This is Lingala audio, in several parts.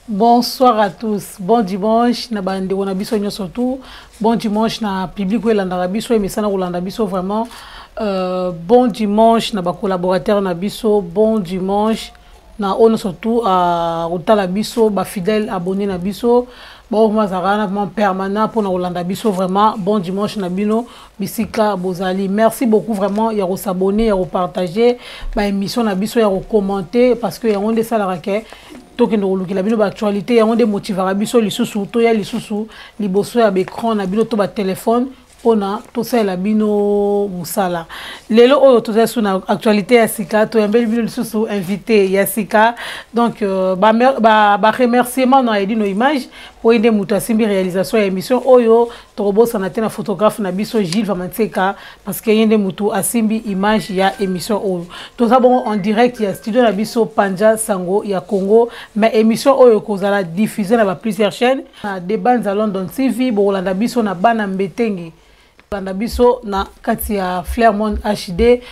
Bonsoir à tous. Bon dimanche. Na bande on a biso surtout. Bon dimanche na public ou landa biso et mesana landa biso vraiment. Bon dimanche na ba collaborateur na biso. Bon dimanche na on surtout à otala biso ba fidèle abonné na biso. Bon mazarana vraiment permanent pour na landa biso vraiment. Bon dimanche na bino bisika bozali. Merci beaucoup vraiment ya s'abonner, ya partager ba émission na biso ya commenter parce que ya on de ça la raquette. Toke ndo lukila bino ba actualité ya onde motivera biso lisusu to ya lisusu liboso ya écran na bino to ba téléphone ona to sala bino musala lelo oyo to za suna actualité ya sika to yambeli bino lisusu invité ya sika donc ba remerciement na edi no image po inde muta simbi réalisation ya émission oyo to bosa na tena photographe na biso Gilles Vamanseka parce que yende mutu asimbi image ya émission oyo to za bon en direct ya studio na biso Panja Sango ya Congo mais émission oyo kozala diffusée na ba plusieurs chaînes na débat à London TV bo landa biso na bana mbetenge landa biso na katia Fllermont HD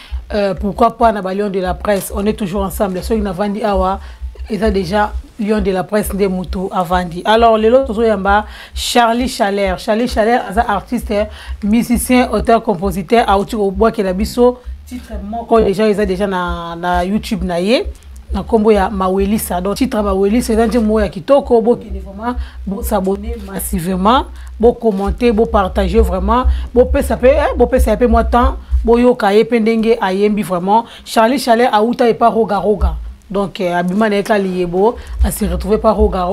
pourquoi pas na ba Lion de la presse on est toujours ensemble ceux qui n'a vendu awa ils ont déjà Lion de la presse de Moutou a vendu. Alors, les autres yamba Charlie Chaler. Charlie Chaler, artiste, musicien, auteur, compositeur, au bois qui la biso. Titre quand déjà ils ont déjà na YouTube naie. Na kombo ya Mawelisa. Donc titre Mawelisa, c'est un mot ya kitoko, bo qui vraiment bo s'abonner massivement, bo commenter, bo partager vraiment, bo peut moi temps, bo yo kaye pendenge ayembi vraiment. Charlie Chaler a outa et pas roga. Donc, Abimane Liebo a se retrouvé par Roga,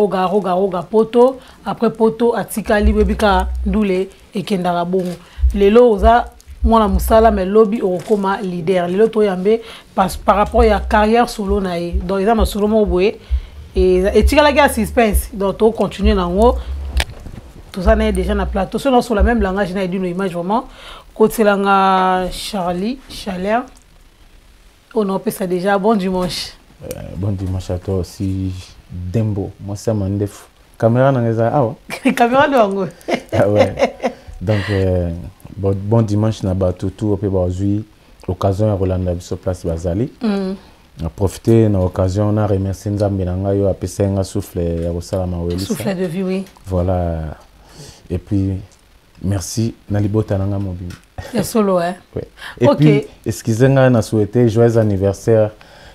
Poto. Après Poto, a Tikali, Bebika, Doule et Kendara Bongo. Lelo, Oza, moi, la Moussala, mais lobby au coma leader. Lelo, Toyambe, par rapport à la carrière solo, nae. Donc, ils ont solo moboué. Et Tikala, il y a suspense. Donc, on continue dans haut. Tout ça, n'est déjà dans le plateau. Sinon, sur la même langage, n'a d'une image vraiment. Côté langa Charlie, Chaler. On a fait ça déjà. Bon dimanche. Bon dimanche à toi aussi, Dembo. Moi, c'est mon défaut. Caméra dans les ah caméra de Ango. Ah ouais. Donc, bon dimanche, na tout au pays aujourd'hui. L'occasion à Rolanda sur place Bazali. On a profité de l'occasion, on a remercié Nzambe Nanga yo apesa nga souffle ya Rosala Maweli. Souffle de vie, oui. Voilà. Et puis, merci Nalibota Nanga Mobile. C'est solo, hein. Ouais. Et puis, excusez-moi, on a souhaité joyeux anniversaire.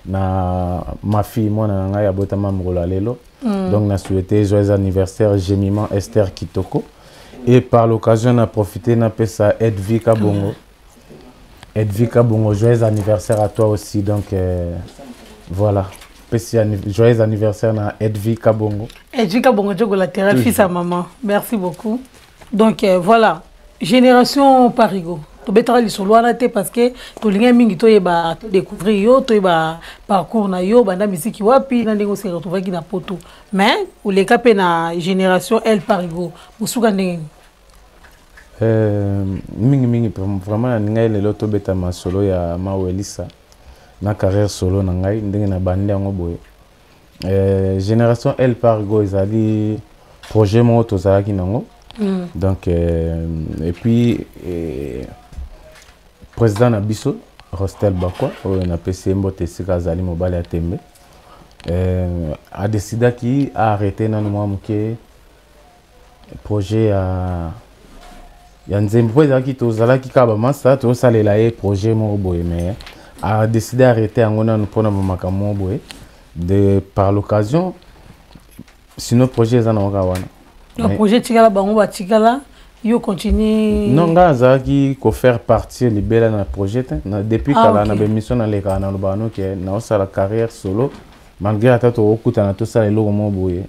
Na ma fille moi na nga ya botama mrola lelo donc na souhaité joyeux anniversaire Gémiment Esther Kitoko et par l'occasion na profité na pesa Edvika Bongo joyeux anniversaire à toi aussi donc voilà joyeux anniversaire na Edvika Bongo Jogo latéral fils à maman merci beaucoup donc voilà génération Parigo to betara li solo anaté parce que to linga mingi to yeba to découvrir yo to yeba parcours na yo banda musique wapi na ndenge se retrouver ki na poto mais ou les capé na génération El Parigo musuka ndenge mingi vraiment ninga lelo to beta ma solo ya Mawelisa na carrière solo na ngai ndenge na bande yango boye génération El Parigo ezali projet mo to zalaki nango donc et puis président Nabiso Rostel Bakwa on a PC Mbote Sika Zali Mobile Atembe a décidé qu'il a arrêté dans le projet à Yanzembo qui tozala qui kaba masa to salela e projet mo boye mais a décidé d'arrêter en on pour na makamo boye de par l'occasion sinon projet za na wana le projet tikala bango ba tikala yo continue non ngaza qui ko faire partie libérer dans le projet depuis kala na mission na leka na lobano que na osala carrière solo malgré atato okuta na to sala eloko mo boye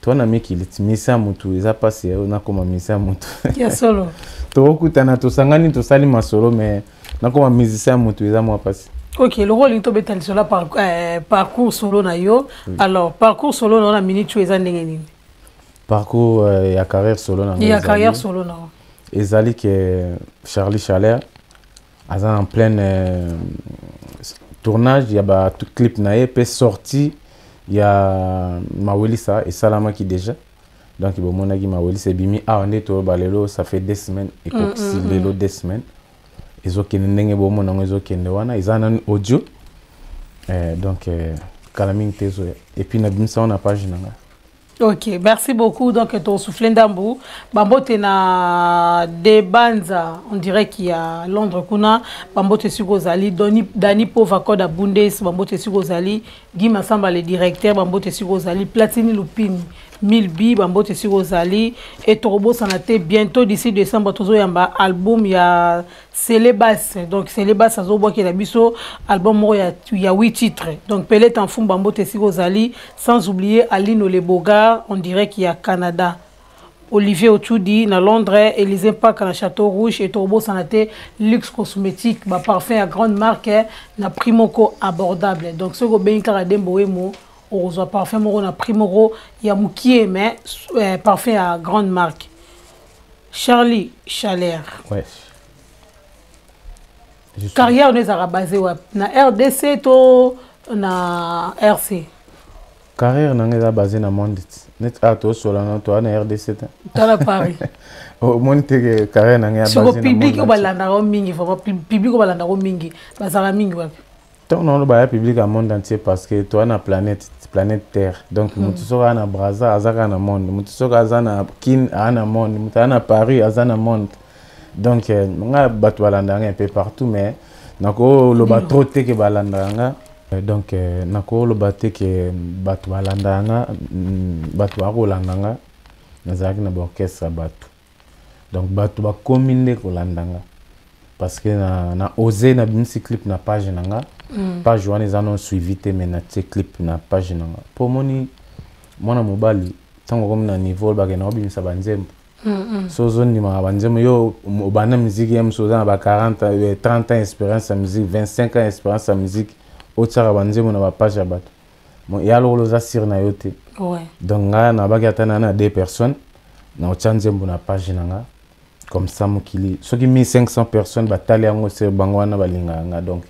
toi na miki litimisa mutu eza passé na koma misa mutu ya solo to okuta na to sangani to sali masolo mais na koma musicien mutu eza mo passé. OK, le rôle to betal solo parcours solo na yo. Alors parcours solo na minute tu eza ndenge nini? Parcours ya carrière solo na. Ya carrière solo na. Ezali que Charlie Chaler aza en plein tournage, il y a ba tout clip na EP sorti, il y a Mawelisa et Salama qui déjà. Donc il y a Mawelisa bimi on est to balelo ça fait 2 semaines et comme lelo 2 semaines. Ils ont qu'un bon nom, ils ont qu'un wana, ils ont un audio. Donc kalaming tezo et puis na bimsa on a page nanga. Ok, merci beaucoup. Donc, ton souffle d'ambou. Bambote na de Banza, on dirait qu'il y a Londres kuna. Bambote Sugozali, Dani Pova Koda Bundes, Bambote Sugozali, Guy Massamba le directeur, Bambote Sugozali, Platini Lupini, Milbi, Bambote Sugozali, et Torobo Sanate. Bientôt d'ici décembre, Tozo Yamba album, il y a Célébas. Donc, Célébas, ça zobo qui est biso album, il y a 8 titres. Donc, Pelé Tanfum, Bambote Sugozali, sans oublier Aline Oleboga. On dirait qu'il y a Canada. Olivier Ochoudi, na Londres, Élysée Park, na Château Rouge, et Torbo Sanate, luxe cosmétique, bah, parfum à grande marque, na Primoco abordable. Donc, ce que vous avez on reçoit parfum, on a Primoro, il y a Moukié, mais parfum à grande marque. Charlie Chalère. Ouais. Carrière, on est à basé na RDC, to na RC. Carrière n'est basée dans le monde. Net à toi sur la note, toi, na RDC. Dans la Paris. Au monde, carrière n'est basée dans le monde. Public au balanda mingi, public au balanda mingi, bazara mingi wapi. Tant non le public au monde entier parce que toi na planète Terre. Donc mutu soka na Brazza, azaka na monde. Mutu soka azana Kin ana monde, mutu ana Paris azana monde. Donc nga batu balanda un peu partout mais nako lo ba trotter que balanda nga. Donc nako lo baté que batu balanda nga batu akolanda nga nazaki na orchestre batu. Donc batu ba commune kolanda nga parce que na osé na binsi clip na page nanga page wana ezana suivi te mais na te clip na page nanga po moni mwana mobali tango comme na niveau ba kena obimisa banzembo so zoni ma banzembo yo obana musique yem so za ba 40 30 ans expérience en musique 25 ans expérience en musique otsara banzembo na ba page ya bato bon ya lo za sir na yo te ouais donc nga na ba katana na deux personnes na otsanzembo na page nanga comme ça mokili soki 1500 personnes batali yango se bango wana balinganga donc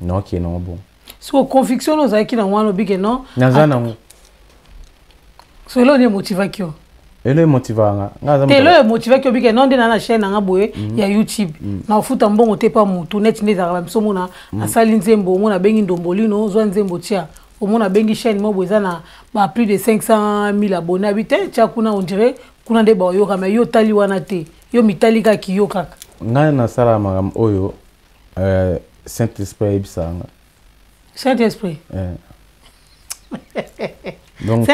non qui non bon so conviction nos aki na wana bige non nazana ngo so lo ne motivation ele motivanga ngaza te lo motivation bige non de na chaîne nga boye ya YouTube na futa mbongo te pa mutu net neza ka biso mona asali nzembo mona bengi ndombolino zo nzembo tia omona bengi chaîne mo boza na ba plus de 500,000 abonnés habité tia kuna on dirait kuna de ba yo kama yo tali wana te yo mitali ka kiyo kaka nga na sala magam oyo Saint-Esprit ibisanga Saint-Esprit donc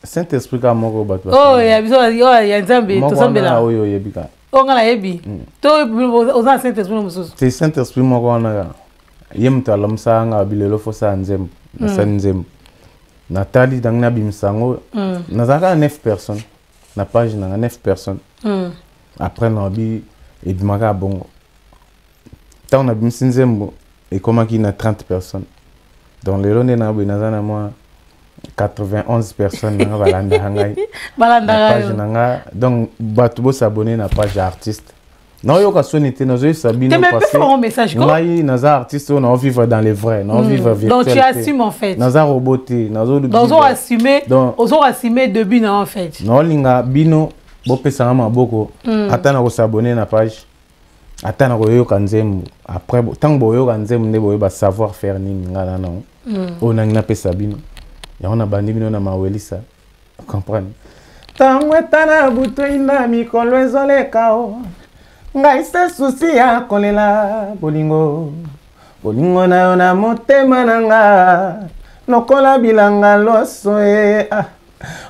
Saint-Esprit ka moko bato oh ya biso ya nzambe to sambela oyo yebika o ngala yebi to oza Saint-Esprit mususu te Saint-Esprit moko wana yemta lamsanga bilelo fosa nzembo na sanzembo natali dangna bimsango nazaka 9 personnes na page na 9 personnes après na bi ebimaka bongo tant on a bien sinzembo et comment qui na 30 personnes donc les londe na binazana moi 91 personnes na balanda hangai page nanga donc batu bo s'abonner na page artiste non yo ka sonité na zo sabino parce que un message quoi moi naza artiste on vivre dans les vrais on vivre virtuel donc tu assumes en fait naza roboté nazo donc on assumer début na en fait non linga bino bo pesa ma boko atana ko s'abonner na page atana ko yo kanzembo après tant bo yo kanzembo ne bo ba savoir faire nini ngana non on na pesa bino ya on a bandi bino na mawelisa comprendre tango etana buto ina mikolo ezoleka o ngai se susi ya kolela bolingo na yo na motema nanga lokola bilanga loso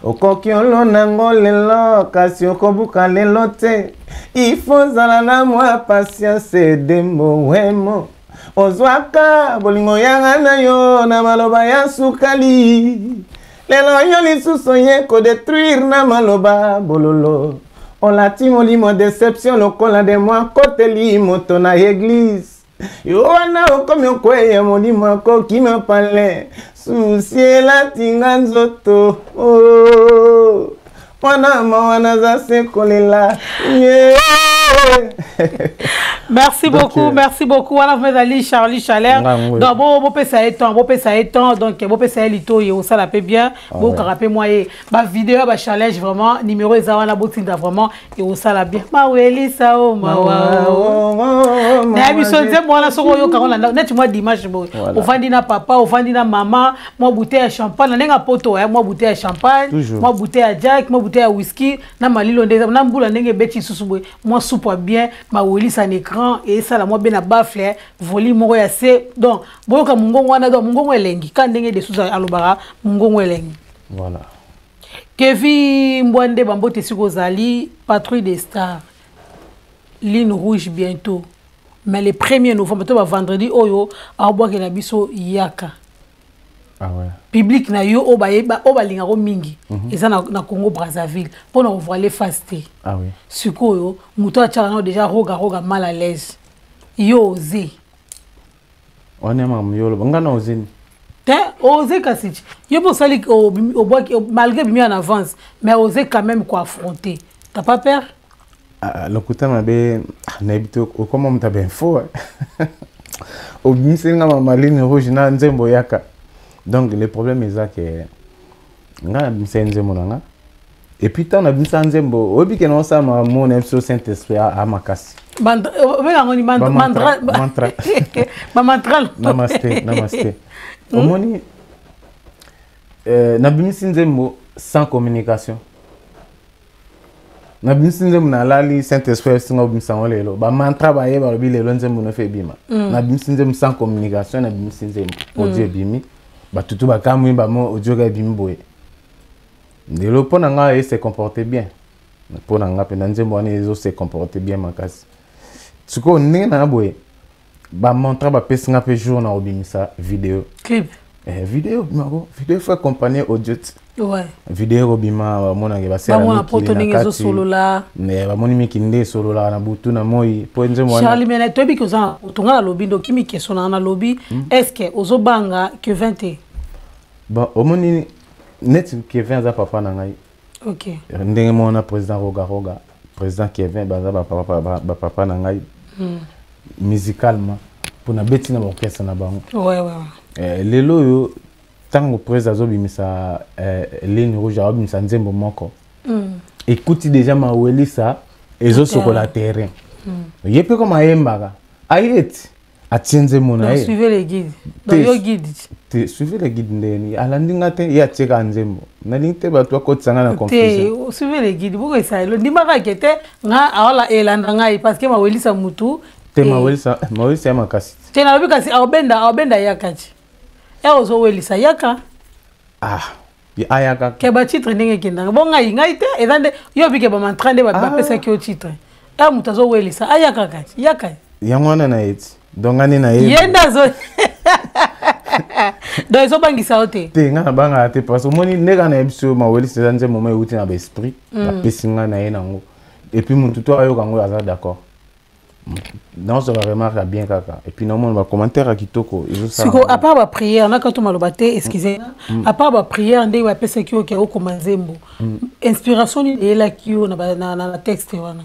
okoki olona ngo lelo kasi okobuka lelo te ifo zala na mwa patience dembo wemo ozwaka bolingo yanga na yo na maloba ya sukali lelo yo lisusu ye kodétruire na maloba bololo olati molimo déception lokola de mwa koteli moto na église yo wana okomi okweye molimo akoki mapale susi elatinga nzoto Merci beaucoup, merci beaucoup. On a fait Charlie Chalère. Donc, bon, ça est temps. Donc, bon, ça est lito, et ça la paie bien. Bon, carapé moi, ma vidéo, ma challenge vraiment, numéro est à la boutique vraiment, et ça la bien. Ma weli, ça, oh, ma wow. Moi, la soro, yo, caron, net, moi, dimanche, au fandina papa, au fandina maman, moi, bouteille à champagne, n'a poto, moi, bouteille à champagne, moi, bouteille à Jack, moi, bouteille à whisky, n'a ma lilo, n'a boula, n'a bêti, moi, soupe bien, ma weli, ça écran, et ça, la moi, ben à bafle, volume, moi, assez. Donc, bon, comme mon gon, on mon gon, elengi, quand n'est des sous à l'obara, mon gon, elengi. Voilà. Kevin Mbwande Bambo Tessigozali, patrouille des stars. Ligne rouge bientôt. Mais le 1er novembre, vendredi, oyo, à boire que la biso yaka. Ah ouais. Public na yo oba lingaro mingi. Et ça na Congo Brazzaville. Pour nous voir les fastés. Ah oui. Suko yo, muto a tchala déjà roga mal à l'aise. Yo osé. On est mam yo, on a osé. Oser Kassich. Il faut salir au bois malgré bien en avance, mais oser quand même quoi affronter. T'as pas peur? Le coup m'a bien n'habite au comment m'as bien faux. Au ministère de ma ligne rouge na nzembo yaka. Donc le problème est ça que nga ministère nzembo nga. Et puis tant na ministère nzembo, obi que non ça ma mon episode Saint-Esprit à Makasi. Mantra. Namaste. Omoni na bimisi nzembo sans communication. Na bimisi nzembo na lali Saint-Esprit singa bimisa olelo. Ba mantra ba yeba lobi lelo nzembo no fe bima. Na bimisi nzembo sans communication na bimisi nzembo. Audio bimi. Ba tutu ba kamwi ba mo audio ga bimi boye. Ndelo pona nga se comporter bien. Pona nga pe na nzembo ani ezo se comporter bien makasi. Tuko ndenge na boye. Ba montra ba pesinga pe jour na obimisa vidéo clip vidéo faut accompagner audio ouais vidéo obima mona nge ba sera mona poto ninge zo solo la ne ba moni miki nde solo la na butu na moi po nze mwana Charlie mena tobi ko za utonga na lobby ndo kimi keso na lobby est-ce que ozobanga que 20 bon omoni net Kevin za papa na ngai OK ndenge mona président roga président Kevin baza ba papa na ngai musicalement pour na beti na orchestre na bango ouais lelo yo tango président zobimisa ligne rouge abimisa nzembo moko écoute déjà ma welisa ezo sokola terrain yepe comme ayembaka ayeti atienze mona suivez les guides donc yo guide suivez les guides ndeni alandinga te ya cheka nzembo na linte ba to ko tsanga na confusion suivez les guides boko ça lo ndimaka kete nga awala elanda ngai parce que ma welisa mutu Mawelisa makasi. Tena lobi kasi awbenda yakati. Ozo welisa yaka. Ayaka. Ke ba titre ndenge kenda. Bon ngai te ezande yo bike ba mantrande ba pesa ki o titre. Mutazo welisa ayaka kati. Yaka. Yangwana na eti. Dongani na eti. Yenda zo. Do ezo bangisa ote. Te nga banga te parce moni nega na ebiso mawelisa zanze moment uti na ba esprit. Ba pesinga na ye nango. Et puis mon tuto ayo kango aza d'accord. Non, ça va remarquer bien kaka. Et puis normalement, on va commenter à Kitoko. À part la prière, on a quand on m'a le excusez. À part la prière, on a pensé qu'il y a au commenzembo. Inspiration est là qui on a na texte wana.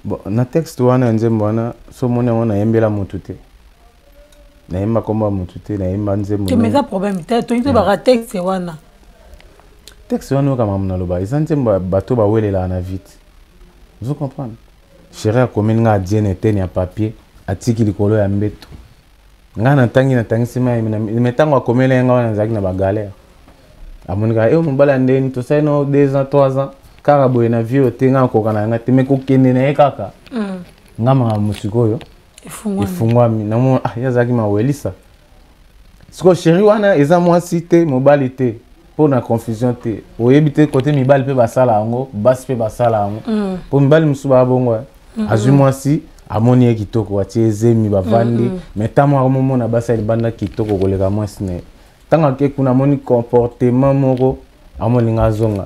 Bon, na texte wana nzembo wana, so mona wana yembela mutute. Na yemba komba mutute, na yemba nzembo. Que mais ça problème, tu as ba texte wana. Texte wana kama mna loba, izanzembo bato ba welela na vite. Vous comprenez? Chérie a commis nga diene teni ya papier atiki likolo ya mbeto nga na tangi sima metango akomela nga wana zaki na ba galère amonika mobala ndeni to sai no 2 ans 3 ans kaka boye na vie otenga ko kana nga teme ko kende na ekaka nga ma musiko yo ifungwami na mo ya zaki ma welisa siko chérie wana eza mwasi te mobali te pour na confusion te oyebite côté mibali pe basala ngo bas pe basala ngo pour mibali musuba bongo azumwasi amoni kitoko atieze mi bavandi metamo amomo na basa libanda kitoko koleka mwasi ne tanga ke kuna moni comportement moko amoni ngazonga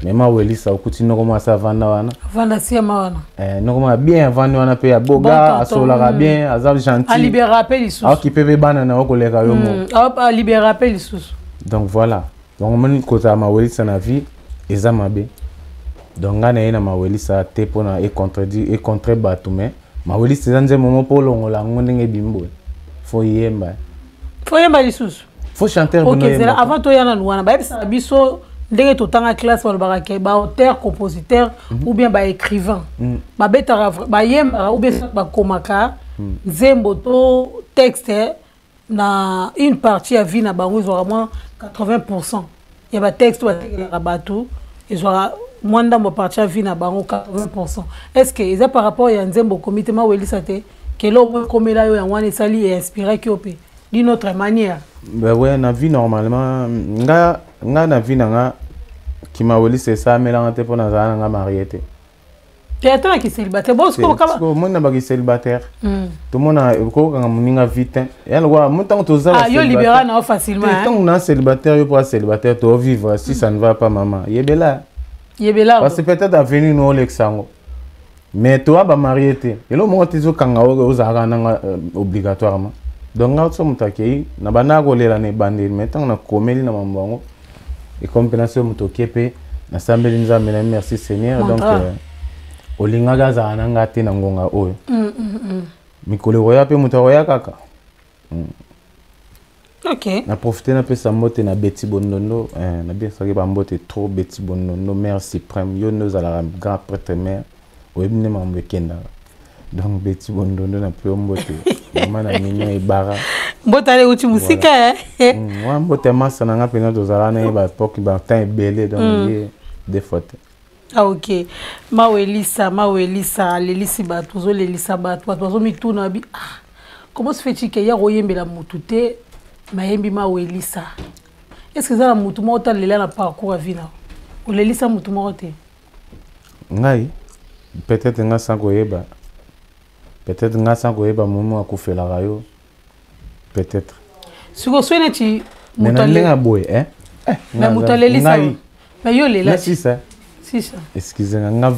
mema welisa okuti noko mwasa vanda wana vanda siama wana noko ma bien vanda wana pe ya boga asola bien azab gentil a libérer appel isusu akipepe bana na okoleka yo mo a libérer appel isusu donc voilà donc moni kota ma welisa na vie eza mabe donc nga na ye na mawelisa te mpona econtre bato mais mawelisa eza nzembo mo mpo olongola yango ndenge ebimbo fo yemba lisusu fo chanteur ok zela avant toyana wana bayebisaka biso ndenge totanga classe balobaka ke baauteur compositeur ou bien baécrivain babetaka bayembaka ou bien bakomaka nzembo to texte na une partie ya vie na bango ezwaka moins 80% ya batexte batekelaka bato ezwaka mwa ndambo partie ya vie na bango 80%. Est-ce que eza par rapport ya nzembo komite mawelisa te kelo mwe komela yo yango wana esali e inspiraki yo mpe d'une autre manière? Ben ouais, na vie normalement nga na vie nanga ki mawelisa esamelanga te mpo nazala nanga marié te. Théâtre qui célibataire bon c'est comme moi na ba célibataire tout monde a ko kanga muninga vite ya lwa montant to za yo libéral na facilement tant on a célibataire yo pour célibataire to vivre si ça ne va pas maman yebela parce que peut-être avenir no lexango mais toi ba marié te elo mo tizo kanga o za nanga obligatoirement donc nga so mutakei na bana ko lela ne bande mais tant na komeli na mambango et compensation mutokepe na sambeli nzambe na merci Seigneur donc olinga gaza nanga te na ngonga oyo mikolo roya pe muto roya kaka ok na profiter na pesa mbote na Betty Bondondo na bien saki ba mbote trop Betty Bondondo mère suprême yo nous à la grand prêtre mère oyebine mambe kenda donc Betty Bondondo na pe mbote mama na minyo ibara mbote ale uti musika wa mbote masa na nga pena to zala na ba poki ba temps belé donc des fautes. Ah ok. Mawelisa, lelisi bato, zo lelisa bato, bato mituna bi. Ah. Comment se fait-il que ya royembe la mutute, mayembi mawelisa? Est-ce que ça la mutu mo ta lela na parcours à vie na? Ou lelisa mutu mo te? Ngai peut-être nga sango yeba. Peut-être nga sango yeba mumu akufela rayo. Peut-être. Siko swene ti mutu lenga boy Na mutu lelisa. Mais yo lela. C'est ça. Ça. Excusez-moi, nga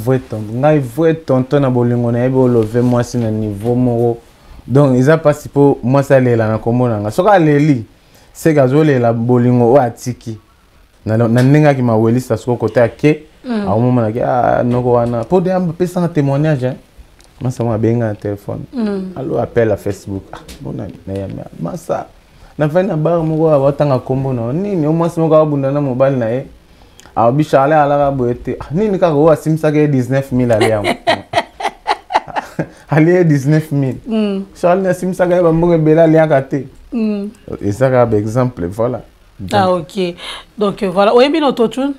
voye tonton na bolingo na yebe olove moi si na niveau moko. Donc ils a passé pour moi ça lela na komona nga. Soka leli c'est gazo lela bolingo o atiki. Na ninga ki mawelisa soko côté ake. A moment na ki noko wana. Pour de pesa un témoignage moi ça m'a benga un téléphone. Allo appel à Facebook. Bona na ya masa. Na fa na bar moko watanga kombo na nini o mwasi moko abunda na mobile na ye. Ah bichalé à la boîte nini ka go asimsa ke 19000 ali yango ali 19000 Charles asimsa ke ba mbongo bela ali akate et ça comme exemple voilà ah ok donc voilà oyembi no autotune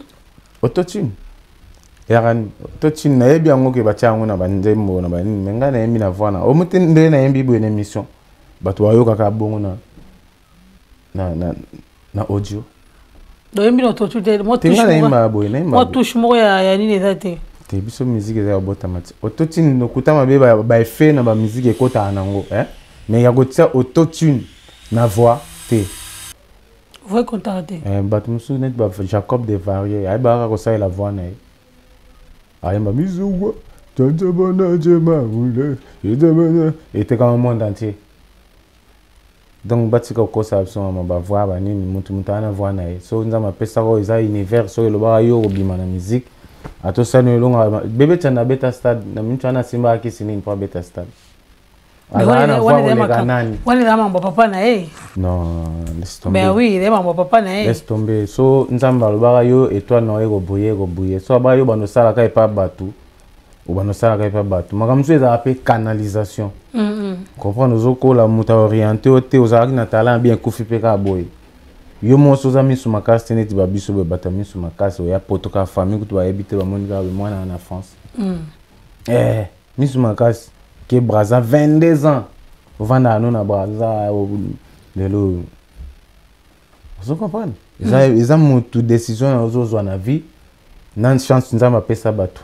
yaran autotune na yebi yango ke batia yango na banzembo na banini menga na yembi na voix na o muti nde na yembi bo une émission bato wayoka ka bongo na audio. Donc il y a touche moi ya nini zate te biso musique za botamati autotune no kutama be ba effet na ba musique ekota nango mais ya gotia autotune na voix te voix contacté bat musu net ba Jacob de Varier ay ba ko sa la voix na ay ma mizuwa tantebana jema ule était comme monde entier. Donc batika ko sa option ma ba voix ba nini mutu ana voix na ye so nza ma pesa ko isa univers so lo ba yo obima na musique ato sa no longa bébé tana beta stade na mintu ana simba ki sini pour beta stade ana voix le kanani wale dama papa na ye non laisse tomber mais oui dama papa na ye laisse tomber so nzamba lo ba yo étoile no ego boye so ba yo bano sala ka pa batu ou bano sala ka pa batu makamso eza appelé canalisation. Comprendre zoko la muta orienté au te aux na talent bien kufi peka boy yo mo so zami su makasi neti ba biso be batami su makasi o ya potoka famille kutu ba habiter ba monika be mwana na France misu makasi ke braza 22 ans vanda no na braza lelo vous comprenez ils ont mutu décision na zo na vie nan chance nzamba pesa batu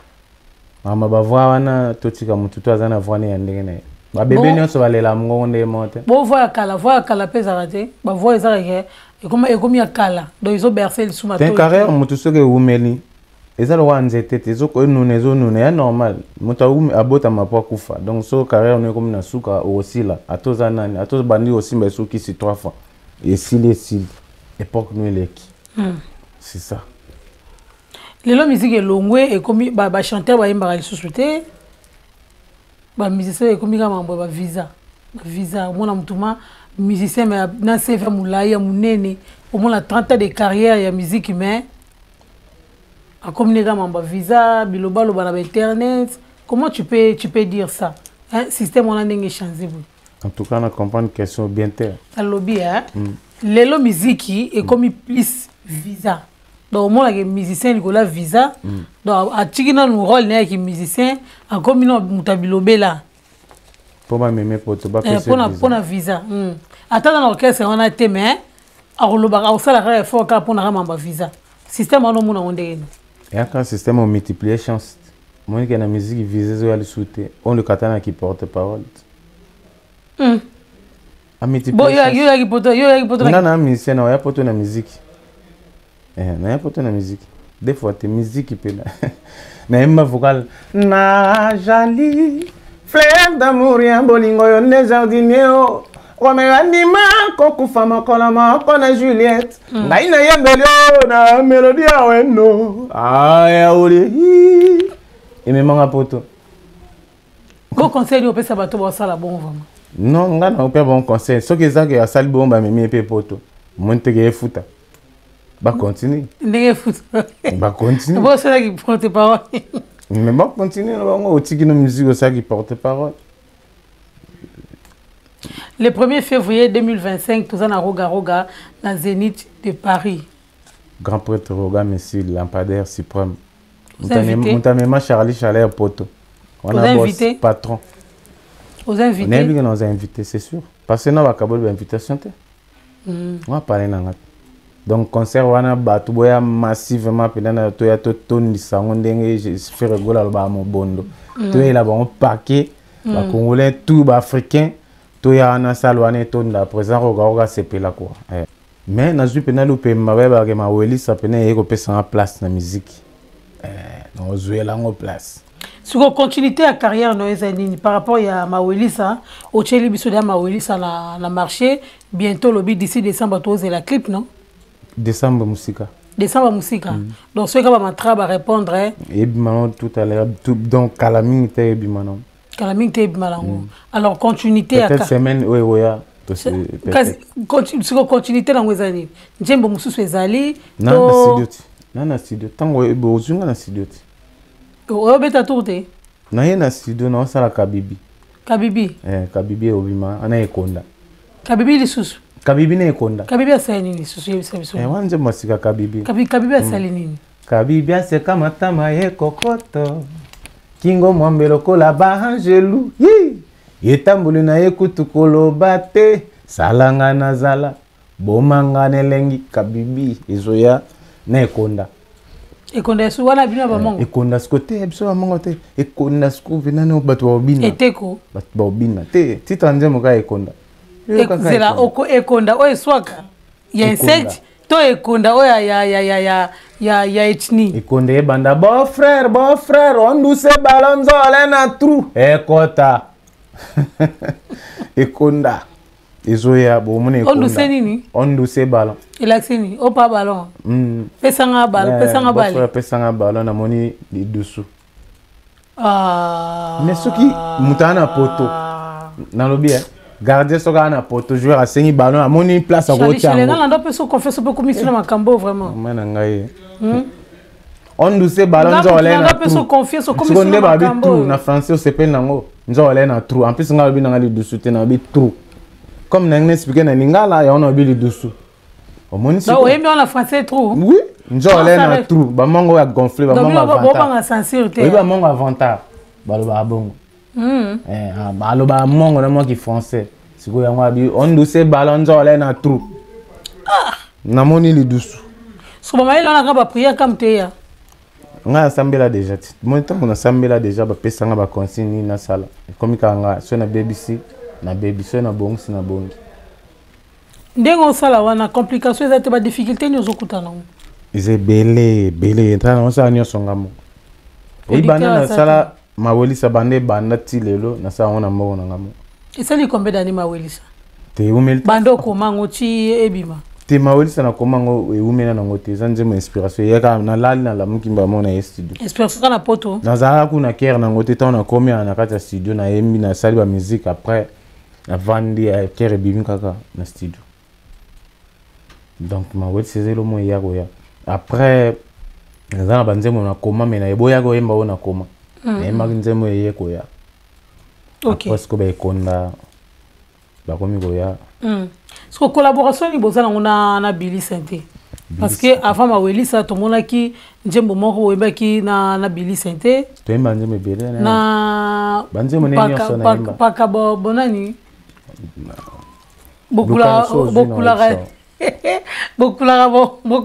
mama ba voix wana totika mutu to azana voix ne ndenge na ba bébé nyonso balela ngonde monte bo voix kala pesa raté ba voix ezareke et comme ya kala donc ils ont bercé le sous-matin ten carrière mutu soke umeli ezalo wanzete te zoko nune ya normal mutu abota mapo kufa donc so carrière ne comme na suka osila atoza nani atoza bandi osimba suki si 3 fois et s'il époque nous leki c'est ça Lelo musique est longwe et comme ba chanteur ba yimba li société ba musicien comme mambo ba visa mona mutuma musicien mais na CV mulaya munene au moins la 30 ans de carrière ya musique mais a comme mambo visa biloba lo ba na internet comment tu peux dire ça hein système on a ndenge changer en tout cas on comprend une question bien terre ça lobby hein lelo musique est comme plus visa. Donc, moi, les musiciens, ils ont la visa. Donc, à Tigina, nous rôle les musiciens, en comme nous mutabilobé là. Pour moi, même pour la visa. Attends, dans l'orchestre, on a été mais, alors le bar, ça la rêve fort pour na rama visa. Système on a mon ondé. Et un système on multiplie chance. Moi, qui a la musique visée sur le soutien, on le katana qui porte parole. A multiplier. Bon, yo poto. Non, non, musicien, non, y a poto na musique. Na poto na musique. Des fois, tes musiques peut là. Na ma vocal. Na jali. Fleur d'amour ya bolingo yo ne jardinier. Romeo ndima kokufa makolama kona Juliette. Ngai na yembelio na melodie aweno. Aya uri. Et me manga poto. Go conseil au pesa bato ba sala bon vraiment. Non, ngana opé bon conseil. Ce que ça que a sali bon ba memi pe poto. Monte ke futa. Bah continue. Ndenge futa. Bah continue. Bon c'est là qui porte parole. Mais bon continue là on otiki no musique ça qui porte parole. Le 1er février 2025, tout ça na Roga la Zénith de Paris. Grand prêtre Roga Messie lampadaire suprême. Montamema Charlie Chaler poto. On a invité patron. Aux invités. On a vu que nous invités, c'est sûr. Parce que nous avons une invitation. On va parler dans donc concert wana batu boya massivement pendant to ya to toni sango ndenge je fais rigoler ba mo bondo. To ya la bon paquet ba congolais tout ba africain to ya na salwane to na présent Roga c'est pela quoi. Mais na zu pendant le pema ba ke ma weli ça pendant yeko pesa en place na musique. On jouer là en place. Sur la continuité à carrière par rapport à Mawelisa, au Tchéli Bissodia Mawelisa la marché, bientôt le d'ici décembre tous et la clip non? Décembre musica. Décembre musica. Donc ce que ma travail à répondre est. Et maintenant tout à l'heure donc calamité et bimano. Calamité et bimano. Alors continuité à cette semaine oui oui ya. Sur continuité dans les années. J'aime beaucoup ce ezali. Non na studio tango bozunga na studio. O beta tourte. Na yena studio na sala kabibi. Kabibi. Kabibi obima ana ekonda. Kabibi lisusu. Kabibi na ekonda. Kabibi asali nini lisusu yebisabiso. Wanje masika kabibi. Kabibi asali nini? Kabibi aseka matama ye kokoto. Kingo mwambelo kola bahangelu. Yetambuli na ye kutukolo bate. Salanga na zala. Bomanga nelengi kabibi izoya na ekonda. Ekonda su wana bino ba mongo. Ekonda skote ebiso ba mongo te. Ekonda sku venano batu ba obina. Eteko. Batu ba obina te. Titanje muka ekonda. Zela oko ekonda o eswaka. Ya insect to ekonda o ya etni. Ekonda e banda bon frère on douce ballon zole na trou. Ekota. Ekonda. Ezoya bo mune ekonda. On douce nini? On douce ballon. Elaxini o pa ballon. Pesanga ballon, pesanga ballon na moni di dessous. Mais ce qui mutana poto. Na lobi garder soka na poto jouer à 5 ballons à moni place à gauche. Les gens n'ont pas confesse peu comme sur Makambo vraiment. Mana ngai. On douce ballon zole na. On n'a pas se confier sur comme sur Makambo. Na français c'est pas nango. Zole na trou. En plus ngai bi na dessous te na bi trou. Comme na expliquer na lingala ya on a bi le dessous. Non, oui, mais on a français trop. Oui, nous avons un trou. Bamango a gonflé, bamango a censure. Oui, bamango a vantage. Baloba bongo. Baloba mongo na moi qui français. C'est quoi on douce ballon nous avons un trou. Na moni li douce. So ba mai là na ba prière comme teya. Nga sambela déjà. Moi tant on a sambela déjà ba pesa nga ba consigne na sala. Comme ka so na BBC, na baby so na bongo si na bongo. Ndengo sala wana complication ezate ba difficulté nyozo kutana. Ize belé tana on sa nyoso ngamo. E bana na sala mawelisa bande banda tilelo na sa ona mo na ngamo. Et ça li combien d'années mawelisa? Te umel bando ko mango ti ebima. te mawelisa na komango eumena nango te eza nzembo inspiration yaka na lali na lamuki mbamo na studio inspiration kana poto nazala kuna kere nango te tant na komi na kati ya studio na yembi na sali ba musique après na vandi ya kere bimi kaka na studio donc mawelisa ezelo mo ya goya après nazala banzembo na koma mena eboya go yemba ona koma yemba nzembo ye koya OK parce que ba ekonda ba komi goya Parce que collaboration ni boza na Billy Santé. Parce que avant ma welisa to mona ki njembo moko wemba ki na Billy Santé. To yemba njembe bele na banzembo ne nyoso na yemba. Paka bonani. Bokula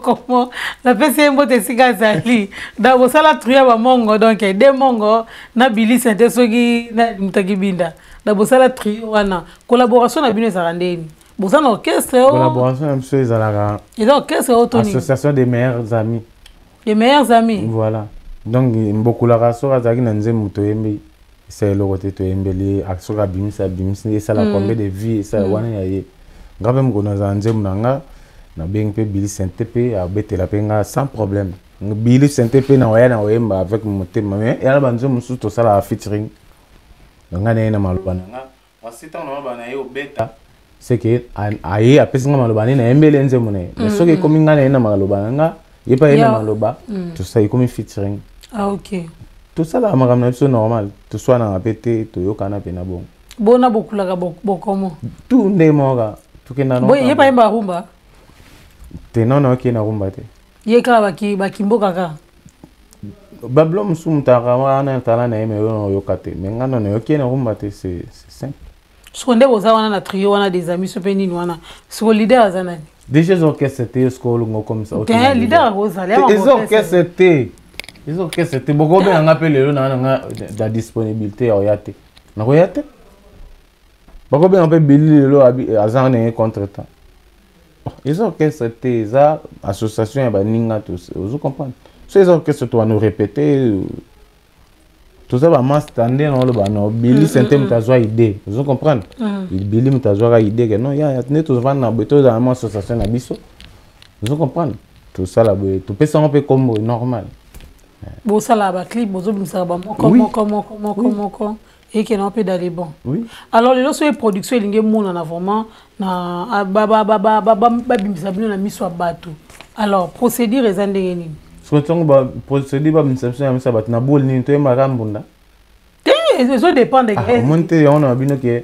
comment la PC mbote sika zali. Da bosala truya ba mongo donc des mongo na Billy Santé soki na mtakibinda. Da bosala trio wana collaboration na bino zarandeni. Vous avez un orchestre. Collaboration avec ceux et l'orchestre association des meilleurs amis. Les meilleurs amis. Voilà. Donc beaucoup la race à Zagi Nanze Mutoembe, c'est le côté Toembeli, Action Bimsa Bimsa, et ça la combien de vie, et ça wana yaye. Grave m'gona Zanze Munanga, na bien que Billy Saint-Tepe a bêté la penga sans problème. Billy Saint-Tepe na waya na wemba avec mon thème, mais et à la banze musu to ça la featuring. Donc on est na malbananga. Ensuite on va na yo bêta. C'est que aye apesi nga maloba na embele nzembo ne mais soki komi nga na maloba nga yepa yena maloba tout ça ikomi featuring OK tout ça la makamna biso normal tout soit na pété to yokana pena bon bona bokulaka bokomo tout ndemoka tukenda no yepa yemba rumba te non OK na rumba te yeka bakimboka ka bablo musumtaka wana tala na yeme yokate mais nga non OK na rumba te c'est simple. Sonde boza wana na trio wana des amis so penini wana so leader azanani déjà les orchestres c'était skolongo comme ça OK leader boza les orchestres c'était beaucoup bien on appelle le na la disponibilité oyate na oyate beaucoup bien on peut Billy le azan na contretemps les orchestres c'était ça association ya baninga tous vous comprenez ces orchestres toi nous répéter tout ça va m'attendre non le bano Billy Saint-Tepe mutazwa idée vous comprenez Billy mutazwa idée que non ya ne tous va na beto dans une association na biso vous comprenez tout ça là tout peut ça un peu comme normal bon ça là ba clip bozo bimisa ba comment et que non peut d'aller bon oui alors les autres production linge mona na vraiment na ba bimisa bino na miso bato alors procédure ezandengeni surtout ba procédure ba inception ya sabat na bol ni to yemba mbunda ça dépend des gars monte on a bino que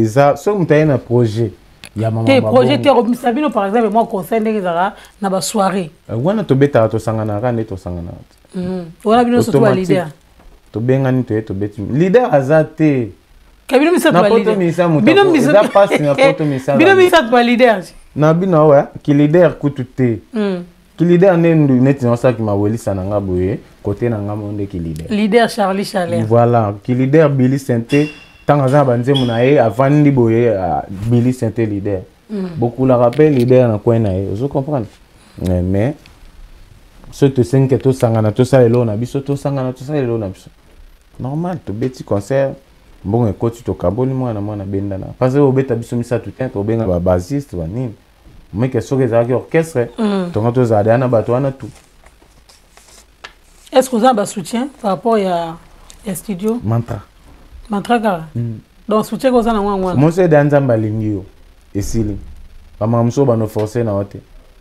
ça so mutaye na projet ya mama te projet te robisa bino par exemple moi concerne ezara na ba soirée wana to beta to sangana ka ne to sangana wana bino so to leader to bengani to beti leader azate kabino misa to leader bino misa passe na poto misa bino misa to leader na bino wa ki leader kutute ki leader nendu neti na ça qui m'a welisa na ngaboye côté na ngamonde ki leader Charlie Chaler voilà ki leader Billy Saint-Tepe tant azan banzemu na ye avandi boye Billy Saint-Tepe leader beaucoup la rappel leader na coin na ye vous comprenez mais ce te senke to sangana to ça lelo na biso to sangana to ça lelo na biso normal to beti concert bon ekoti to kaboli mwana benda na parce que obeta biso misa tout temps to benga ba bassiste ba nini mais que soki ezalaki orchestre tonga tozala na bato wana tout. Est-ce que vous avez un soutien par rapport à studio mantra kara donc soutien ko sana ngwa mo se danza mbalingi yo esili ba mamso ba no forcer na ote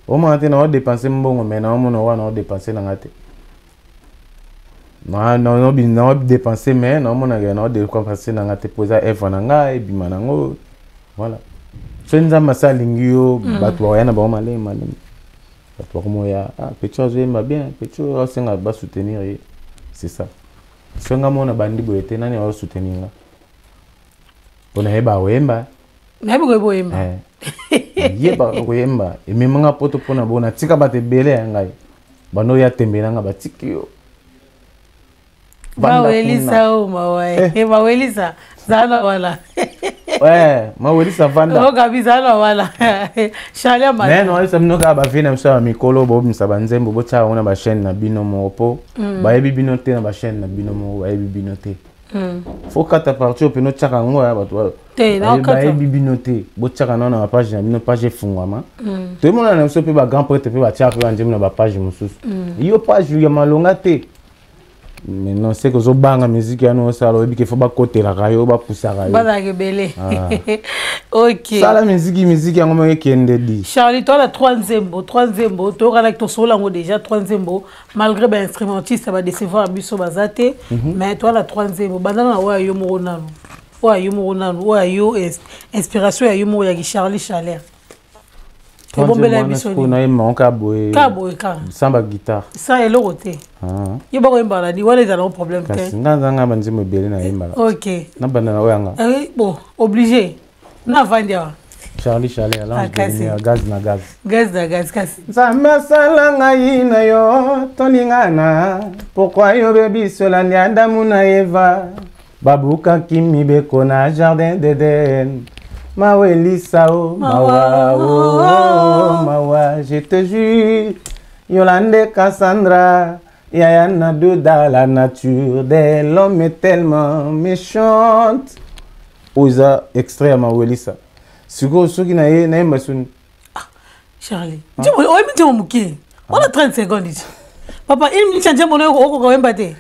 o mante na o dépenser mbongo mais na mo no wana o dépenser na ngate non dépenser mais na mo na ga na o dépenser na ngate poza effort na nga e bima nango voilà senza masalingi yo bato yana ba malé bato ko moya petit chose m'a bien petit chose senga ba soutenir c'est ça senga mona bandi boyete nani wa soutenir nga pona heba wemba na heba wemba yeba ko yemba e memanga poto pona bona tika bate bele ngai bano ya tembela nga batiki yo ba welisa o mawa ba welisa zana wala ouais ma welisa vanda o kabisa la wala shalia ma mais non ça mnoka ba vina msa mikolo bo msa banzembo bo cha ona ba chaîne na bino mopo ba yebi bino te na ba chaîne na bino mo ba yebi bino te faut kata parti au peno tchaka ngo ya bato ba bibinoté bo tchaka na page na bino page fungwama tout le monde na so pe ba grand prêtre pe ba tchaka pe ba ndimi na ba page mususu yo page ya malonga te mais non c'est que zo banga musique ya no sala obi ke faut ba kotela ka yo ba pusaka yo bana ke belé OK ça la musique ya ngoma kende di Charlie toi la troisième bo to avec ton solo ngo déjà troisième bo malgré ba instrumentiste ba décevoir biso bazate mais toi la troisième bo bana na wa yo mo nanu wa yo inspiration ya yo mo ya Charlie Chalère bon bela biso ni na yema onka boy samba guitare ça est l'autre yo ba ko mbala di wala za problème te nganga banzimo bele na yema OK na bana na wanga bon obligé na vandia Charlie Chalère là gaz na gaz kasi zamba salanga ina yo tolingana pourquoi yo bebi cela ni Adamu na Eva babuka kimi beko na jardin d'Éden Mawa Elisao, Mawa, je te jure, Yolande Cassandra, Yayana Douda, la nature de l'homme est tellement méchante. Oza, extrait à Mawa Elisa. Sugo, ce qui n'a pas eu, Charlie, dis-moi, on a 30 secondes ici. Papa, il me change mon oeil au Mbate.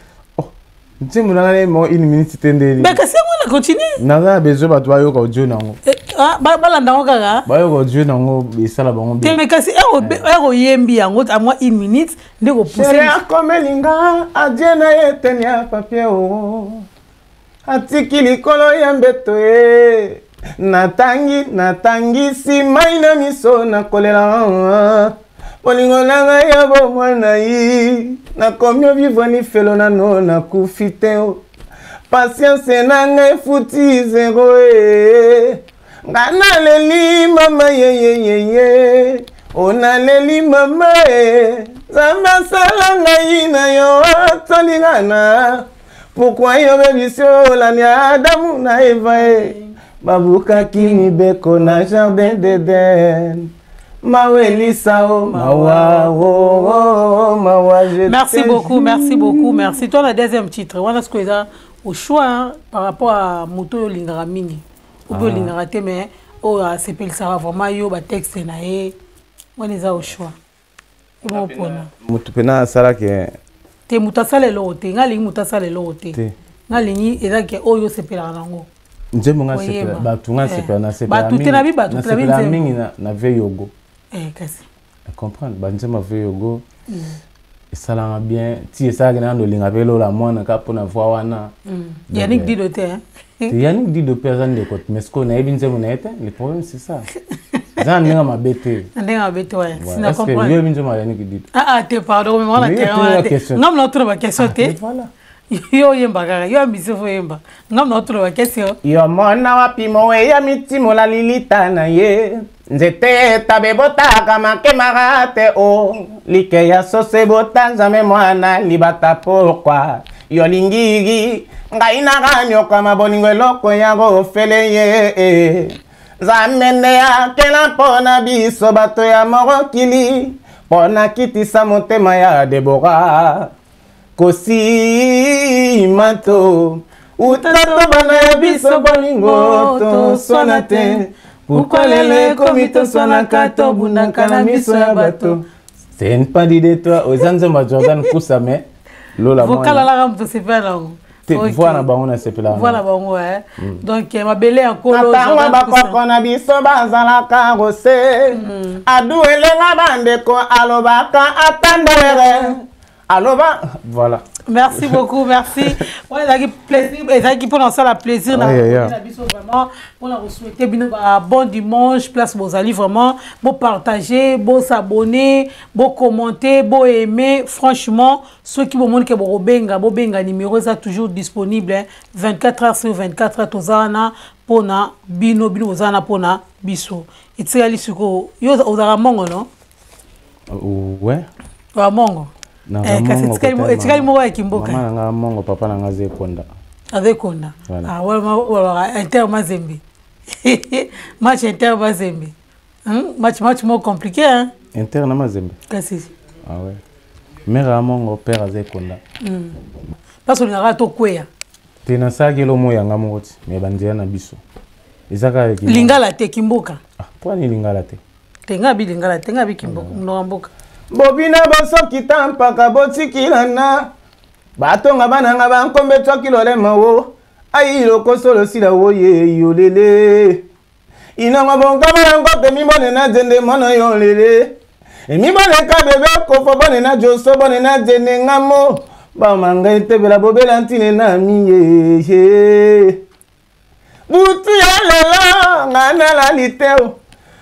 Tu me dis, une minute, tu mais qu'est-ce qu'on a continué? Naza besoin de toi, yo Dieu nango. Ah, balanda ngaka. Ba yo Dieu nango, isala bango. Te me kasi ero yembi yango à moi une minute, ndeko pousser. C'est comme linga, adiena etenia papier o. Atikili kolo yambeto e. Natangi si maina miso na kolela. Polingo langa ya bo mwana yi. Na komyo vivre ni felo na no na kufite o. Patience nanga futi zero e. Ngana leli mama ye. Ona leli mama e. Zamba salanga ina yo tolingana. Pourquoi yo bebi la ni Adamu na Eva e. Babuka kimi beko na jardin d'Éden. Mawa Elisao, Mawa, merci beaucoup. Merci. Toi, le deuxième titre, on a ce que ça au choix hein, par rapport à Moto Lingara Mini. Ou bien Lingara Te, mais c'est pas ça vraiment, yo, ba texte nae. On est au choix. Comment on peut Moto pena sala que. Te mutasala l'autre, ngali mutasala l'autre. Ngali ni eza que oyo sepela nango. Njemo nga sepela, ba tunga sepela na sepela. Ba tutena bi ba tutena bi mingi na veyogo. Kasi. Comprendre, banzema veyogo. Et ça l'a bien. Si ça gagne dans l'inga vélo la moine cap pour avoir wana. Yannick dit de terre. Yannick dit de personne de côté. Mais ce qu'on a bien dit mon été, le problème c'est ça. Ça n'est pas ma bête. N'est bête ouais. Si n'a comprendre. Yo bien dit Yannick dit. Ah t'es pardon mais moi la terre. Ngam na trouver question te. Voilà. Yo yemba kaka yo ambisi fo yemba. Ngam na trouver question. Yo mona wapi mowe ya mitimo la lilita na ye. Nzete tabebota kama kemarate o like ya sose bota nzame mwana libata pourquoi yo lingigi ngaina ganyo kama bolingo loko ya go fele ye zamene ya kela pona biso bato ya morokili pona kitisa motema ya Debora kosi mato utato bana ya biso bolingo to sonate. Pourquoi les comités sont la carte bundakana miso ya bato? C'est une pandie de toi aux anzamba Jordan Kusame. Lola moi. Vocal la rampe c'est pas là. Voilà ba on a c'est là. Voilà ba on ouais. Donc ma belle encore Jordan ba ko kona biso bazala ka rose. Adu elenga bande ko alobaka atandere. Aloba voilà. Merci beaucoup, merci. Ouais, ça plaisir, ça qui pour ça la plaisir vraiment on a souhaité bon dimanche, place Bozali vraiment, bon partager, bon s'abonner, bon commenter, bon aimer. Franchement, ceux qui vont montrer que Bobenga numéro ça toujours disponible 24 heures sur 24 heures tozana pona bino ozana pona biso. Et c'est ali suko yo ozara mongo non? Ouais. Wa mongo. Etikali mo wa kimboka. Mama nga mongo papa na nga zekonda. Azekonda. Ah wala Inter Mazembe. Match Inter Mazembe. Match more compliqué hein. Inter na Mazembe. Kasi. Ah ouais. Mère mongo père azekonda. Parce qu'on a rato kwea. Tena saki lo moya ngamoti me bandia na biso. Ezaka lingala te kimboka. Pourquoi ni lingala te? Tenga bi lingala, tenga bi kimboka, no mboka. Bobina boso kitampa kaboti kilana. Batonga bananga bankombe twakilole mawo. Ayi loko solo sila woye yolele. Inanga bonkama yango pe mibone na jende mono yolele. E mibone ka bebe kofo bone na joso bone na jende ngamo. Ba manga itebela bobela ntine na miye. Butu ya lelo ngana la liteo.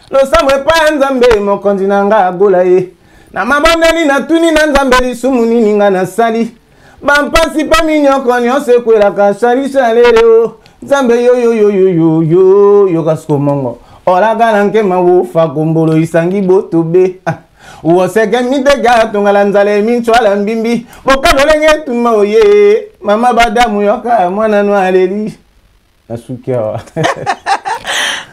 Lo samwe pa nzambe mokonzi nanga agola ye. Na mabondeli na tuni na nzambe lisumu nini ngana sali. Bampasi pa minyoko nyonse kwela ka shali shalere o. Nzambe yo kasuko mongo. Ola gana nke mawufa kumbolo isangi botobe. Uoseke mitega tungala nzale minchwala mbimbi. Bokadole nye tuma oye. Mama badamu yoka mwana nwaleli. Nasukia.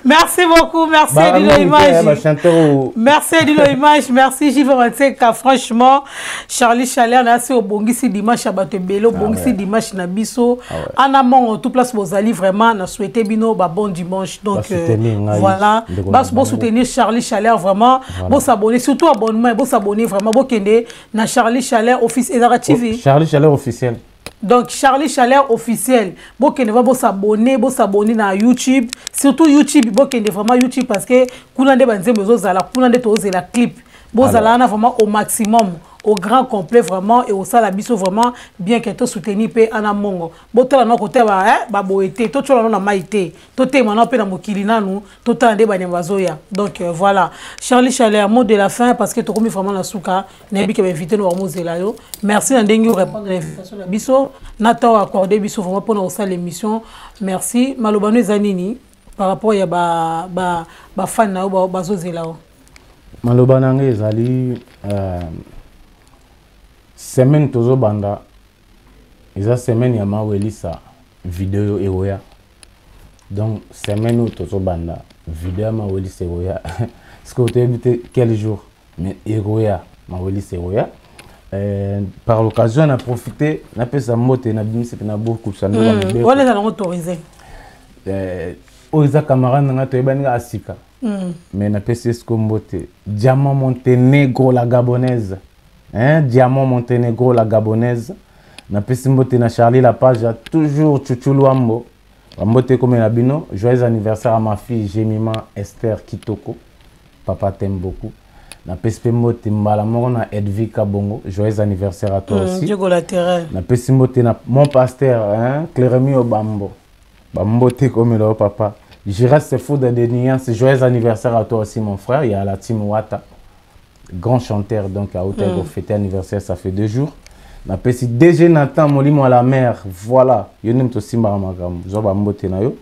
Merci beaucoup, merci Dilo Image. Merci Dilo Image, merci Gilles Vanseka. Franchement, Charlie Chaler na assez au bongisi dimanche à Batebelo, bongisi dimanche na biso. En amont, tout place Bozali vraiment na souhaité bino ba bon dimanche. Donc voilà, bon soutenir Charlie Chaler vraiment, bon s'abonner, surtout abonnement, bon s'abonner vraiment, bon kende na Charlie Chaler officiel Ezara TV. Charlie Chaler officiel. Donc Charlie Chaler officiel. Bon que ne va pas s'abonner na YouTube, surtout YouTube, bon que ne vraiment YouTube parce que kunande banze mezo zala, kunande toze la clip. Bon zala na vraiment au maximum, au grand complet vraiment et au sala biso vraiment bien que to soutenir pe ana mongo. Bon to na côté ba boete, to chola na maité, to te mana pe na mokili nanu, to tande ba nembazoya. Donc voilà. Charlie Chaler mot de la fin parce que to komi vraiment na souka, na bi ke invité no mozela yo. Merci ndengi répondre à l'invitation na biso, nata accorder biso vraiment pour na sala l'émission. Merci. Malobano ezanini par rapport ya ba fan na yo ba zozela yo. Malobana nge ezali semaine tozo banda eza semaine ya mawelisa vidéo eoya. Donc semaine où tozo banda vidéo mawelisa eoya. Est-ce que vous avez quel jour mais eoya mawelisa eoya. Par l'occasion on a profité na pesa mote na bimse na beaucoup ça nous va. On les a autorisé. Oza camarade nga to ebani asika. Mais na PCS Kombote, Diamant Monténégro la Gabonaise. Hein? Diamant Monténégro la Gabonaise. Na PCS na Charlie la page toujours Chuchulu Ambo. Ambote comme na bino, joyeux anniversaire à ma fille Jemima Esther Kitoko. Papa t'aime beaucoup. Na PCS Mbote mbala moko na Edvika Bongo, joyeux anniversaire à toi aussi. Dieu collatéral. Na PCS Mbote na mon pasteur hein, Clérémie Obambo. Bambote comme le papa. Je reste fou de nuances. Joyeux anniversaire à toi aussi, mon frère. Il y a la team Wata, grand chanteur, donc à hauteur de fêter anniversaire, ça fait 2 jours. Na pesi DG Nathan Molimo à la mer, voilà. Yonim to simba magam, zoba mbote na yo.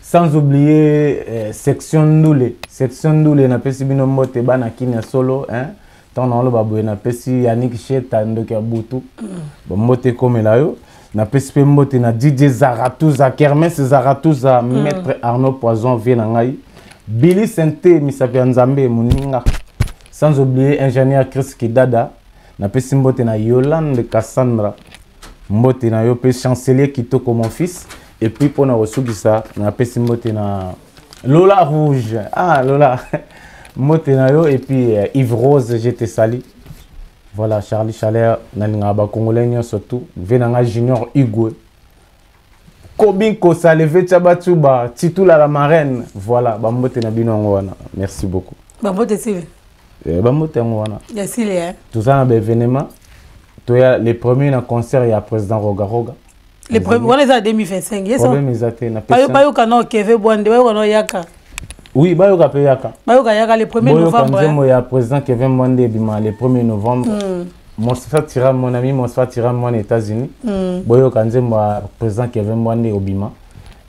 Sans oublier section Ndoulé. Section Ndoulé na pesi bino mbote bana kinya solo, hein. Tant on le baboué na pesi Yannick Cheta ndoki abutu. Mbote comme la yo. Na PSP mbote na DJ Zaratouza, Kermès Zaratouza, Maître Arnaud Poison Vienangai, Billy Sente, Misapi Nzambe Muninga. Sans oublier ingénieur Chris Kidada, na PSP mbote na Yolande Cassandra, mbote na yo pe chancelier Kitoko mon fils, et puis pour na resugisa na PSP mbote na Lola Rouge, ah Lola, mbote na yo et puis Yves Rose, j'étais sali. Voilà, Charlie Chaler, Naningaba Congolais surtout, Venanga Junior Hugo, Kobinko Saleve Tchabatuba, Titula la marraine. Voilà, Bambote Nabino Ngwana. Merci beaucoup. Bambote Sylvie. Bambote Ngwana. Merci Léa. Tout ça, on a événement. Les premiers dans concert, il y a président Roga Roga. Les premiers, on est à 2025. Les premiers, ils étaient. Pas au canon, Kevin Boande, pas Yaka. Oui, Bayoka Peyaka. Bayoka Yaka, le 1er novembre. Il y a président Kevin Boande, le 1er novembre. Monsfa Tira, mon ami Monsfa Tira, moi, aux États-Unis. Bayoka Nzembo, président Kevin Boande, au Bima.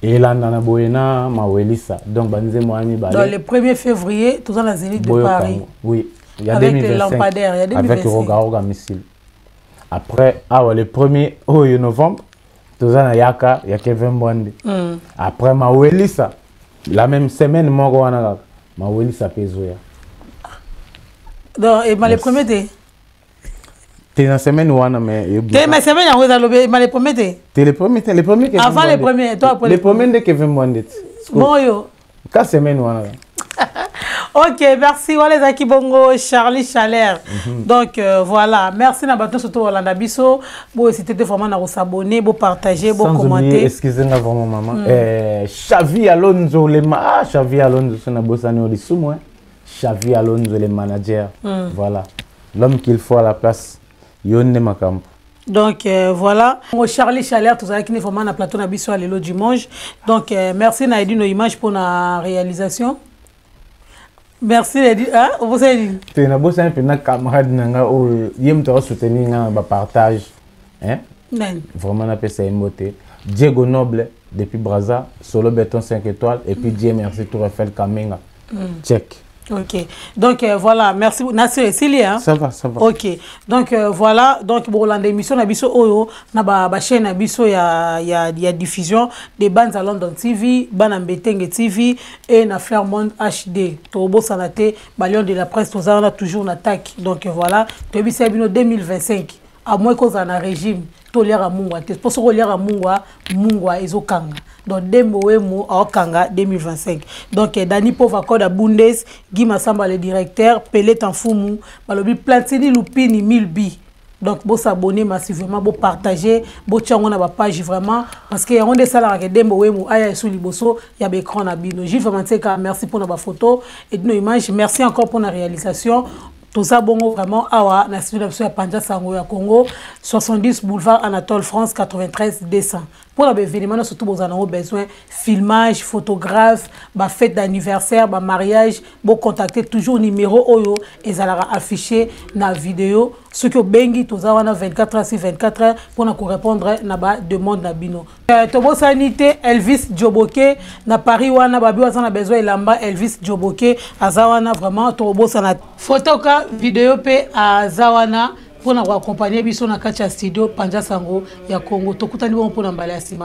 Et là, Nana Boyena, Mawelisa. Donc, Banzemo Ami Balé. Dans le 1er février, tout dans la Zénith de Paris. Oui, il y a avec 2025. Les lampadaires, il y a 2025. Avec Roga Roga Missile. Après, le 1er novembre, tout dans la Yaka, il y a Kevin Boande. Après, Mawelisa. La même semaine, moi, je suis pézoya. Donc, et le premier dé T'es dans semaine wana mais t'es mais semaine à vous allez mais les premiers t'es les premiers avant les premiers toi les premiers de Kevin Bondet bon yo 4 semaines wana. Ok, merci. Voilà les Aki Bongo, Charlie Chalère. Donc voilà, merci na bateau surtout Olanda Bisso. Bon, c'était vraiment à vous abonner, vous partager, vous commenter. Excusez-moi vraiment maman. Xavi Alonso Xavi Alonso c'est na bossani au dessous moi. Xavi Alonso le manager. Voilà. L'homme qu'il faut à la place. Yonne Makam. Donc voilà, Charlie Chalère, tout ça qui est vraiment na plateau na Bisso à l'élo dimanche. Donc merci na aidé nos images pour la réalisation. Merci Lady. Hein? Vous avez dit? Tu as besoin de camarade nanga ou yem te soutenir nga partage. Hein? Vraiment na pesa emote. Diego Noble depuis Brazza, Solo Béton 5 étoiles et puis Dieu merci Tour Eiffel Kamenga. Check. Ok. Donc voilà, merci Nassir et Célie, hein? Ça va. Ok. Donc voilà, donc pour l'émission na biso oyo na ba chaîne na biso ya diffusion des bandes à London TV, Bana Mbetenge TV et na Fairmont HD. Tobo Sanate, Balion de la presse tous on a toujours une attaque. Donc voilà, Tobi Sabino 2025 à moins qu'on a un régime tolera mungwa te pour ce lera mungwa ezokanga donc dembo wemo akanga 2025 donc Dani Pova Koda Bundes Guy Massamba le directeur Pelé Tanfumu balobi Platini Lupini 1000 bi donc vous s'abonner massivement vous partager vous tchango na ba page vraiment parce que on des salaires que dembo wemo aya sous liboso ya be écran na bino Gilles Vamantseka merci pour nos photos et nos images merci encore pour la réalisation. Tout ça, bon, vraiment, awa, na studio de Panja Sango ya Congo, 70 boulevard Anatole France, 93 200. Pour l'événement, surtout, vous en avez besoin filmage, photographe, fête d'anniversaire, mariage, vous contactez toujours numéro Oyo et ça sera affiché dans la vidéo. Ce que bengi, tout ça, on a 24 heures sur 24 heures pour nous répondre à la demande d'Abino. Tobo Sanité, Elvis Djoboke, na Paris, on a besoin de l'amba Elvis Djoboke, à Zawana, vraiment, Tobo Sanat. Photo, vidéo, à Zawana. Pour nous accompagner, nous avons un studio Panja Sango ya Congo. Tokutani bon pour nous. Merci.